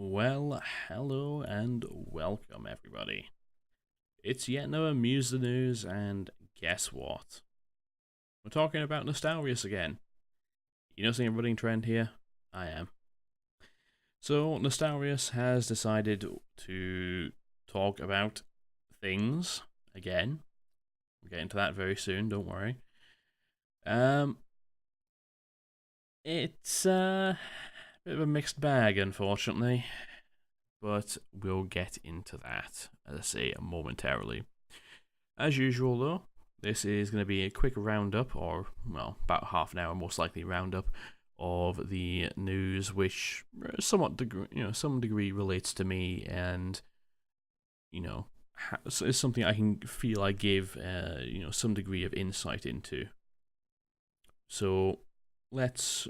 Well, hello and welcome everybody. It's yet another Muse the News, and guess what? We're talking about Nostalrius again. You noticing a running trend here? I am. So, Nostalrius has decided to talk about things again. We'll get into that very soon, don't worry. It's a bit of a mixed bag, unfortunately, but we'll get into that, as I say, momentarily. As usual, though, this is going to be a quick roundup, or, well, about half an hour, most likely roundup, of the news, which some degree relates to me, and, is something I can feel I give, some degree of insight into. So, let's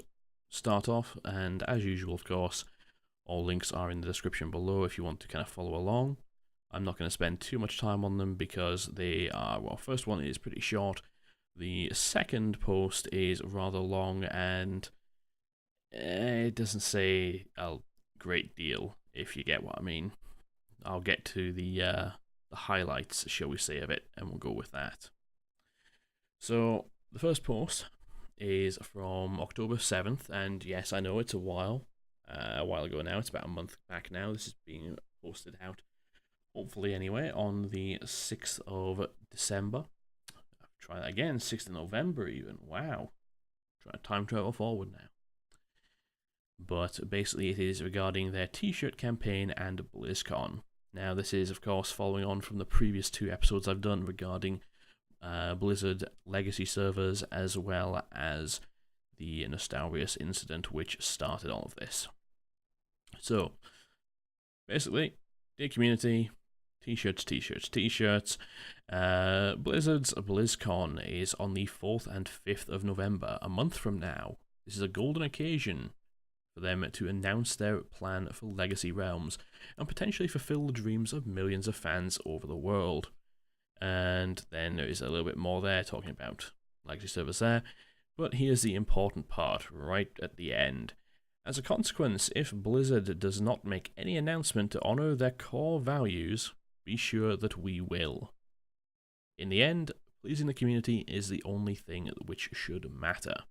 start off, and as usual, of course, all links are in the description below if you want to kind of follow along. I'm not going to spend too much time on them because they are, well, first one is pretty short. The second post is rather long and it doesn't say a great deal, if you get what I mean. I'll get to the highlights, shall we say, of it, and we'll go with that. So, the first post is from October 7th, and yes, I know it's a while ago now. It's about a month back now. This is being posted out, hopefully anyway, on the 6th of December. Try that again, 6th of November even. Wow. Try to time travel forward now. But basically it is regarding their t-shirt campaign and Blizzcon. Now this is of course following on from the previous two episodes I've done regarding Blizzard legacy servers, as well as the Nostalrius incident which started all of this. So, basically, dear community, t-shirts. Blizzard's BlizzCon is on the 4th and 5th of November, a month from now. This is a golden occasion for them to announce their plan for Legacy Realms and potentially fulfill the dreams of millions of fans over the world. And then there is a little bit more there talking about legacy servers there. But here's the important part right at the end. As a consequence, if Blizzard does not make any announcement to honor their core values, be sure that we will. In the end, pleasing the community is the only thing which should matter.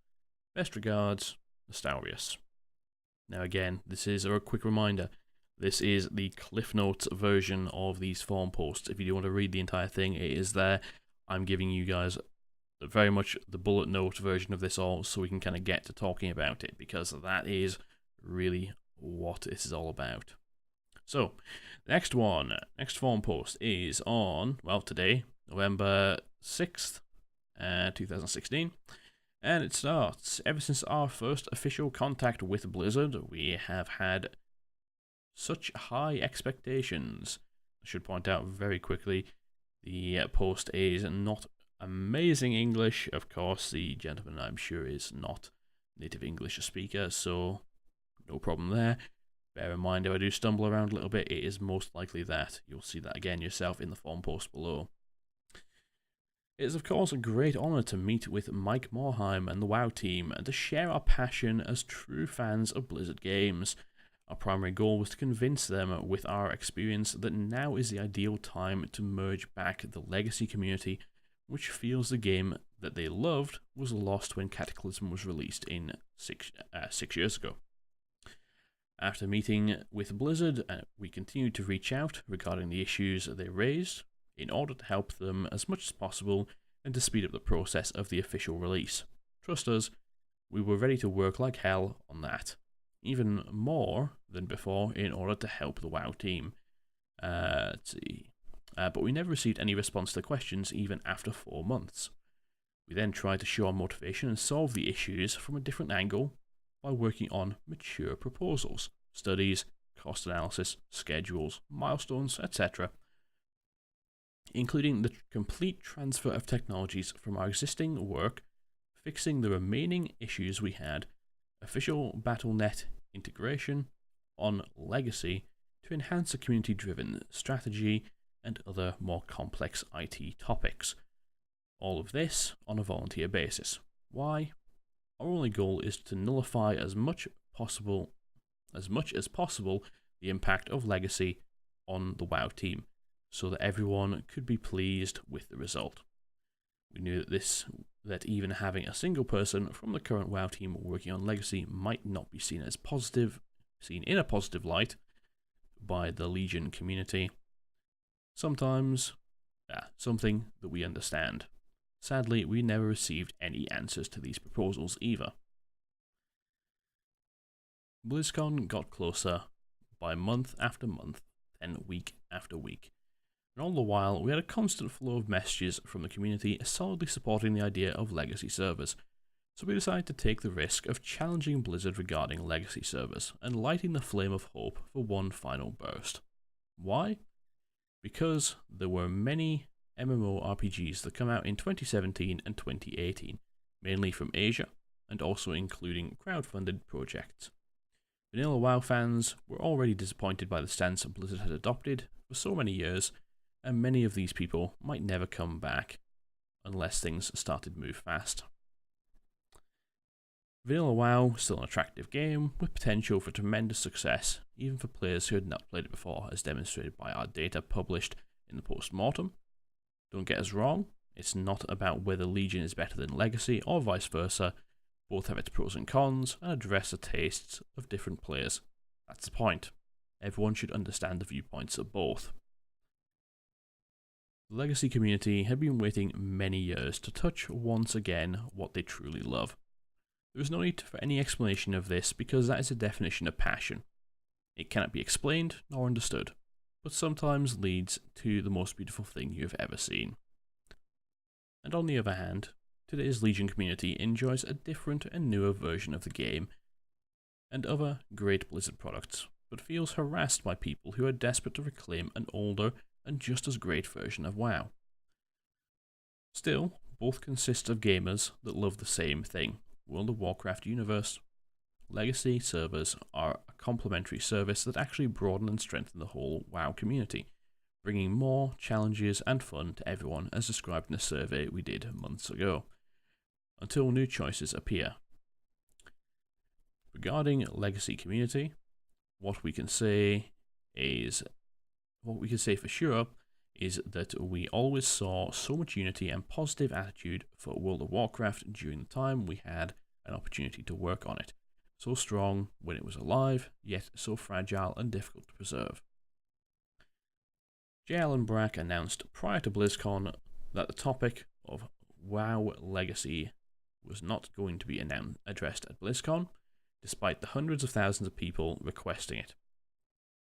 Best regards, Nostalrius. Now again, this is a quick reminder. This is the Cliff Notes version of these forum posts. If you do want to read the entire thing, it is there. I'm giving you guys very much the bullet note version of this all, so we can kind of get to talking about it, because that is really what this is all about. So, next forum post is on, well, today, November 6th, 2016. And it starts, ever since our first official contact with Blizzard, we have had such high expectations. I should point out very quickly, the post is not amazing English. Of course, the gentleman, I'm sure, is not native English speaker, so no problem there. Bear in mind, if I do stumble around a little bit, it is most likely that. You'll see that again yourself in the forum post below. It is, of course, a great honour to meet with Mike Morheim and the WoW team and to share our passion as true fans of Blizzard games. Our primary goal was to convince them with our experience that now is the ideal time to merge back the legacy community, which feels the game that they loved was lost when Cataclysm was released in 6 years ago. After meeting with Blizzard, we continued to reach out regarding the issues they raised in order to help them as much as possible and to speed up the process of the official release. Trust us, we were ready to work like hell on that. Even more than before in order to help the WoW team. Let's see. But we never received any response to questions even after 4 months. We then tried to show our motivation and solve the issues from a different angle by working on mature proposals, studies, cost analysis, schedules, milestones, etc., including the complete transfer of technologies from our existing work, fixing the remaining issues we had, official Battle.net integration on Legacy to enhance a community-driven strategy and other more complex IT topics. All of this on a volunteer basis. Why? Our only goal is to nullify as much as possible the impact of legacy on the WoW team, so that everyone could be pleased with the result. We knew that even having a single person from the current WoW team working on legacy might not be seen in a positive light by the Legion community. Sometimes, something that we understand. Sadly, we never received any answers to these proposals either. BlizzCon got closer by month after month, then week after week. And all the while, we had a constant flow of messages from the community solidly supporting the idea of legacy servers. So we decided to take the risk of challenging Blizzard regarding legacy servers and lighting the flame of hope for one final burst. Why? Because there were many MMORPGs that come out in 2017 and 2018, mainly from Asia, and also including crowdfunded projects. Vanilla WoW fans were already disappointed by the stance Blizzard had adopted for so many years, and many of these people might never come back unless things started to move fast. Vanilla WoW is still an attractive game with potential for tremendous success, even for players who had not played it before, as demonstrated by our data published in the post-mortem. Don't get us wrong, it's not about whether Legion is better than Legacy or vice versa. Both have its pros and cons and address the tastes of different players. That's the point. Everyone should understand the viewpoints of both. The Legacy community had been waiting many years to touch once again what they truly love. There is no need for any explanation of this because that is a definition of passion. It cannot be explained nor understood, but sometimes leads to the most beautiful thing you have ever seen. And on the other hand, today's Legion community enjoys a different and newer version of the game and other great Blizzard products, but feels harassed by people who are desperate to reclaim an older and just as great version of WoW. Still, both consist of gamers that love the same thing, World of Warcraft universe. Legacy servers are a complementary service that actually broaden and strengthen the whole WoW community, bringing more challenges and fun to everyone as described in a survey we did months ago, until new choices appear. Regarding Legacy community, what we can say for sure is that we always saw so much unity and positive attitude for World of Warcraft during the time we had an opportunity to work on it. So strong when it was alive, yet so fragile and difficult to preserve. J. Allen Brack announced prior to BlizzCon that the topic of WoW Legacy was not going to be addressed at BlizzCon, despite the hundreds of thousands of people requesting it.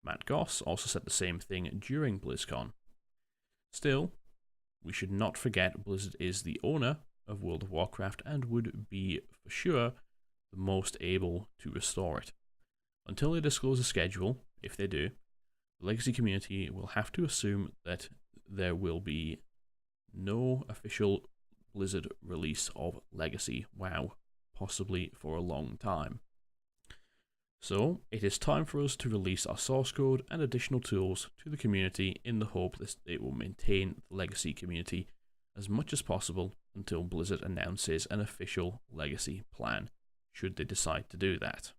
Matt Goss also said the same thing during BlizzCon. Still, we should not forget Blizzard is the owner of World of Warcraft and would be, for sure, the most able to restore it. Until they disclose a schedule, if they do, the Legacy community will have to assume that there will be no official Blizzard release of Legacy WoW, possibly for a long time. So, it is time for us to release our source code and additional tools to the community in the hope that it will maintain the Legacy community as much as possible until Blizzard announces an official Legacy plan, should they decide to do that.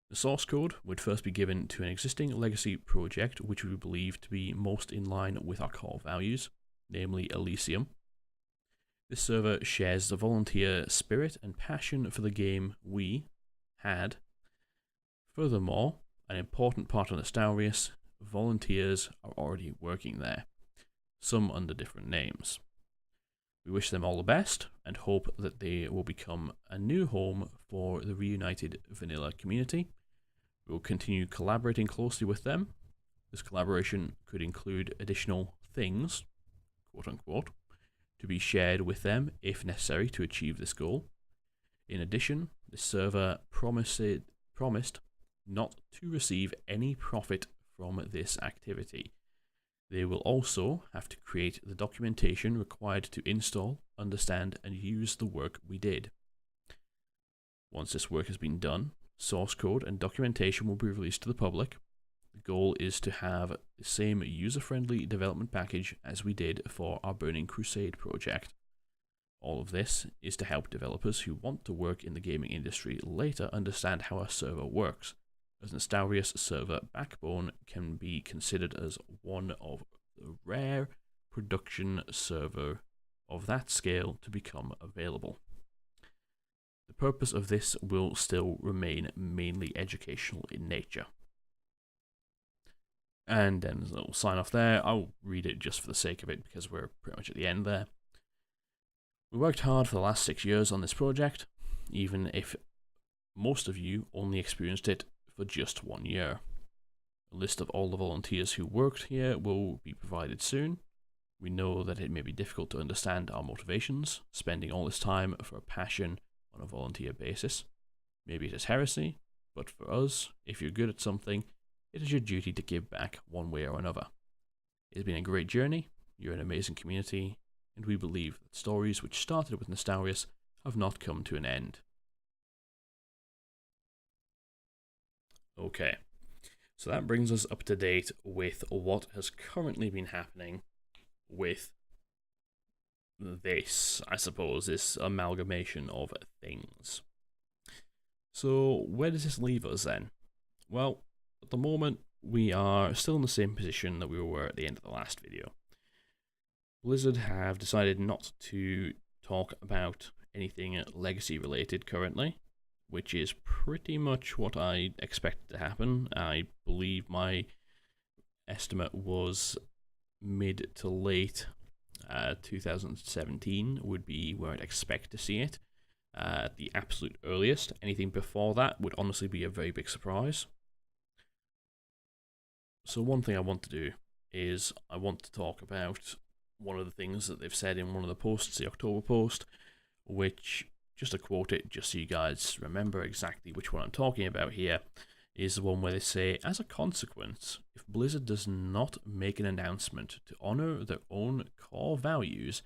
The source code would first be given to an existing Legacy project which we believe to be most in line with our core values, namely Elysium. This server shares the volunteer spirit and passion for the game we had. Furthermore, an important part of Nostalrius, volunteers are already working there, some under different names. We wish them all the best and hope that they will become a new home for the reunited vanilla community. We will continue collaborating closely with them. This collaboration could include additional things, quote unquote, to be shared with them if necessary to achieve this goal. In addition, the server promised not to receive any profit from this activity. They will also have to create the documentation required to install, understand, and use the work we did. Once this work has been done, source code and documentation will be released to the public. The goal is to have the same user-friendly development package as we did for our Burning Crusade project. All of this is to help developers who want to work in the gaming industry later understand how our server works, as Nostalrius server backbone can be considered as one of the rare production server of that scale to become available. The purpose of this will still remain mainly educational in nature. And then there's a little sign off there. I'll read it just for the sake of it because we're pretty much at the end there. We worked hard for the last 6 years on this project, even if most of you only experienced it for just 1 year. A list of all the volunteers who worked here will be provided soon. We know that it may be difficult to understand our motivations, spending all this time for a passion on a volunteer basis. Maybe it is heresy, but for us, if you're good at something, it is your duty to give back one way or another. It has been a great journey, you're an amazing community, and we believe that stories which started with Nostalrius have not come to an end. Okay, so that brings us up to date with what has currently been happening with this, I suppose, this amalgamation of things. So where does this leave us then? Well, at the moment, we are still in the same position that we were at the end of the last video. Blizzard have decided not to talk about anything legacy related currently, which is pretty much what I expected to happen. I believe my estimate was mid to late 2017 would be where I'd expect to see it. At the absolute earliest, anything before that would honestly be a very big surprise. So one thing I want to do is I want to talk about one of the things that they've said in one of the posts, the October post, which, just to quote it, just so you guys remember exactly which one I'm talking about here, is the one where they say, as a consequence, if Blizzard does not make an announcement to honor their own core values,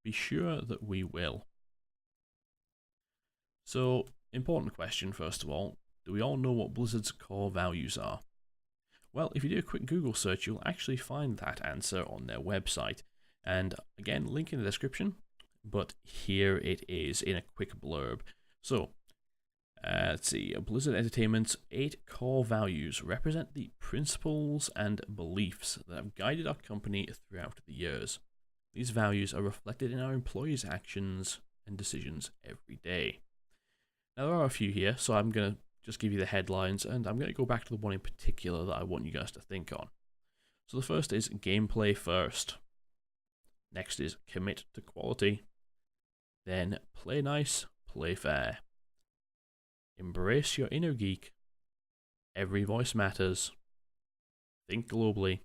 be sure that we will. So, important question first of all, do we all know what Blizzard's core values are? Well, if you do a quick Google search, you'll actually find that answer on their website. And again, link in the description, but here it is in a quick blurb. So, let's see, Blizzard Entertainment's 8 core values represent the principles and beliefs that have guided our company throughout the years. These values are reflected in our employees' actions and decisions every day. Now, there are a few here, so I'm going to just give you the headlines, and I'm going to go back to the one in particular that I want you guys to think on. So the first is gameplay first. Next is commit to quality. Then play nice, play fair. Embrace your inner geek. Every voice matters. Think globally.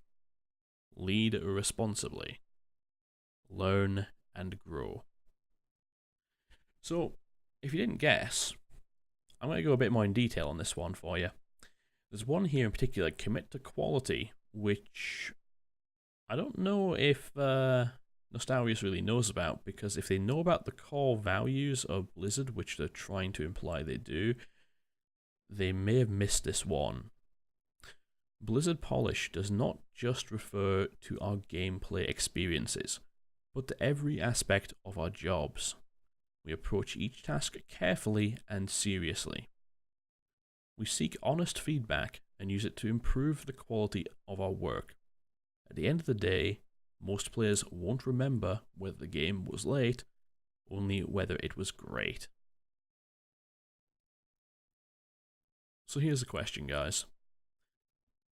Lead responsibly. Learn and grow. So, if you didn't guess, I'm going to go a bit more in detail on this one for you. There's one here in particular, commit to quality, which I don't know if Nostalrius really knows about, because if they know about the core values of Blizzard, which they're trying to imply they do, they may have missed this one. Blizzard Polish does not just refer to our gameplay experiences, but to every aspect of our jobs. We approach each task carefully and seriously. We seek honest feedback and use it to improve the quality of our work. At the end of the day, most players won't remember whether the game was late, only whether it was great. So here's the question, guys.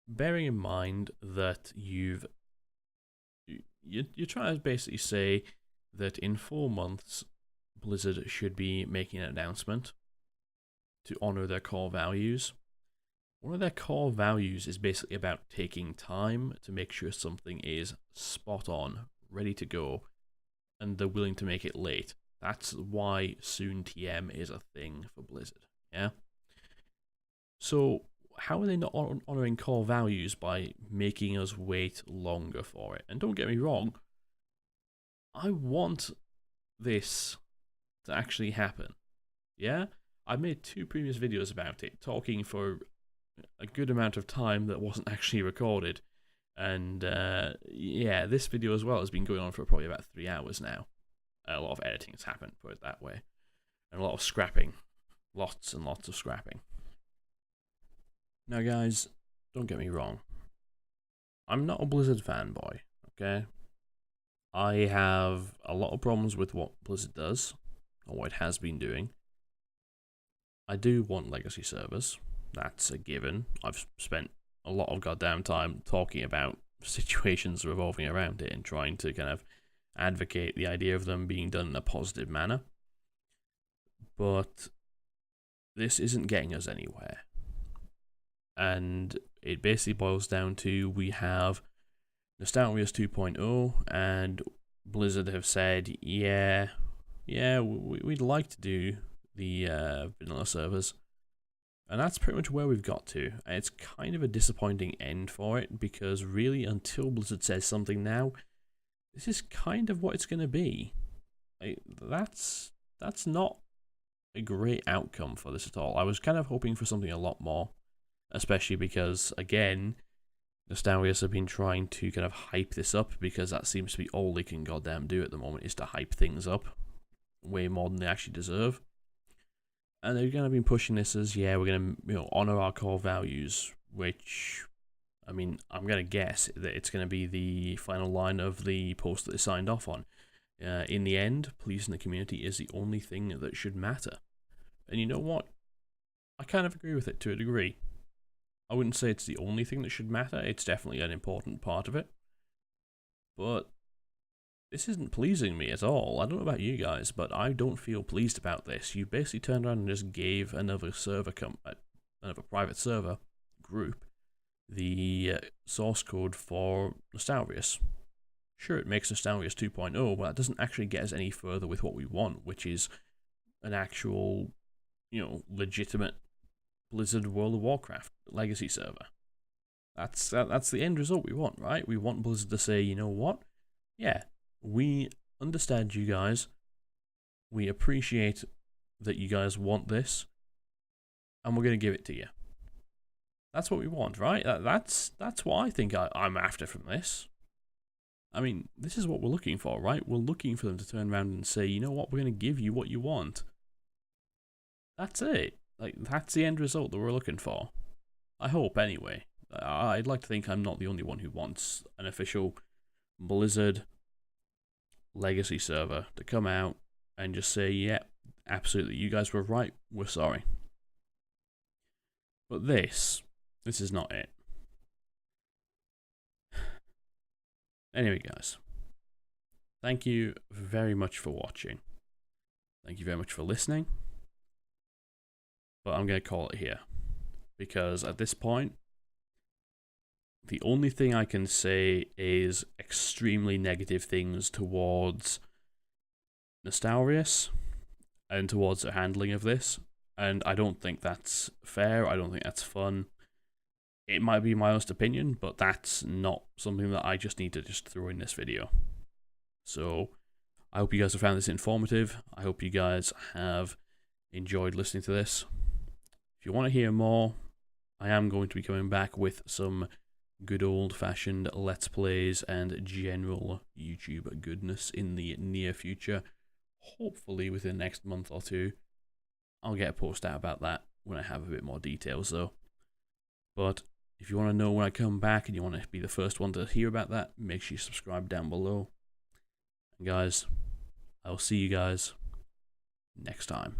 Bearing in mind that you're trying to basically say that in 4 months, Blizzard should be making an announcement to honor their core values. One of their core values is basically about taking time to make sure something is spot on, ready to go, and they're willing to make it late. That's why soon TM is a thing for Blizzard, yeah? So, how are they not honoring core values by making us wait longer for it? And don't get me wrong, I want this to actually happen, yeah? I made 2 previous videos about it, talking for a good amount of time that wasn't actually recorded, and yeah, this video as well has been going on for probably about 3 hours now. A lot of editing has happened, put it that way, and a lot of scrapping, lots and lots of scrapping. Now, guys, don't get me wrong. I'm not a Blizzard fanboy, okay? I have a lot of problems with what Blizzard does, or what it has been doing. I do want legacy servers. That's a given. I've spent a lot of goddamn time talking about situations revolving around it and trying to kind of advocate the idea of them being done in a positive manner. But this isn't getting us anywhere. And it basically boils down to we have Nostalrius 2.0 and Blizzard have said, yeah, we'd like to do the vanilla servers. And that's pretty much where we've got to. And it's kind of a disappointing end for it, because really, until Blizzard says something now, this is kind of what it's going to be. That's not a great outcome for this at all. I was kind of hoping for something a lot more, especially because, again, Nostalrius have been trying to kind of hype this up, because that seems to be all they can goddamn do at the moment, is to hype things up way more than they actually deserve. And they're going to be pushing this as, yeah, we're going to honor our core values, which, I mean, I'm going to guess that it's going to be the final line of the post that they signed off on. In the end, pleasing the community is the only thing that should matter. And you know what? I kind of agree with it to a degree. I wouldn't say it's the only thing that should matter. It's definitely an important part of it. But this isn't pleasing me at all. I don't know about you guys, but I don't feel pleased about this. You basically turned around and just gave another server another private server group the source code for Nostalrius. Sure, it makes Nostalrius 2.0, but that doesn't actually get us any further with what we want, which is an actual, legitimate Blizzard World of Warcraft legacy server. That's the end result we want, right? We want Blizzard to say, you know what? Yeah, we understand you guys. We appreciate that you guys want this, and we're going to give it to you. That's what we want, right? That's what I think I'm after from this. I mean, this is what we're looking for, right? We're looking for them to turn around and say, you know what, we're going to give you what you want. That's it. That's the end result that we're looking for. I hope, anyway. I'd like to think I'm not the only one who wants an official Blizzard legacy server to come out and just say, yeah, absolutely, you guys were right, we're sorry. But this is not it. Anyway, guys, thank you very much for watching. Thank you very much for listening. But I'm going to call it here, because at this point, the only thing I can say is extremely negative things towards Nostalrius and towards the handling of this, and I don't think that's fair. I don't think that's fun. It might be my honest opinion, but that's not something that I just need to throw in this video. So I hope you guys have found this informative. I hope you guys have enjoyed listening to this. If you want to hear more, I am going to be coming back with some good old-fashioned Let's Plays and general YouTube goodness in the near future. Hopefully within the next month or two. I'll get a post out about that when I have a bit more details though. But if you want to know when I come back and you want to be the first one to hear about that, make sure you subscribe down below. And guys, I'll see you guys next time.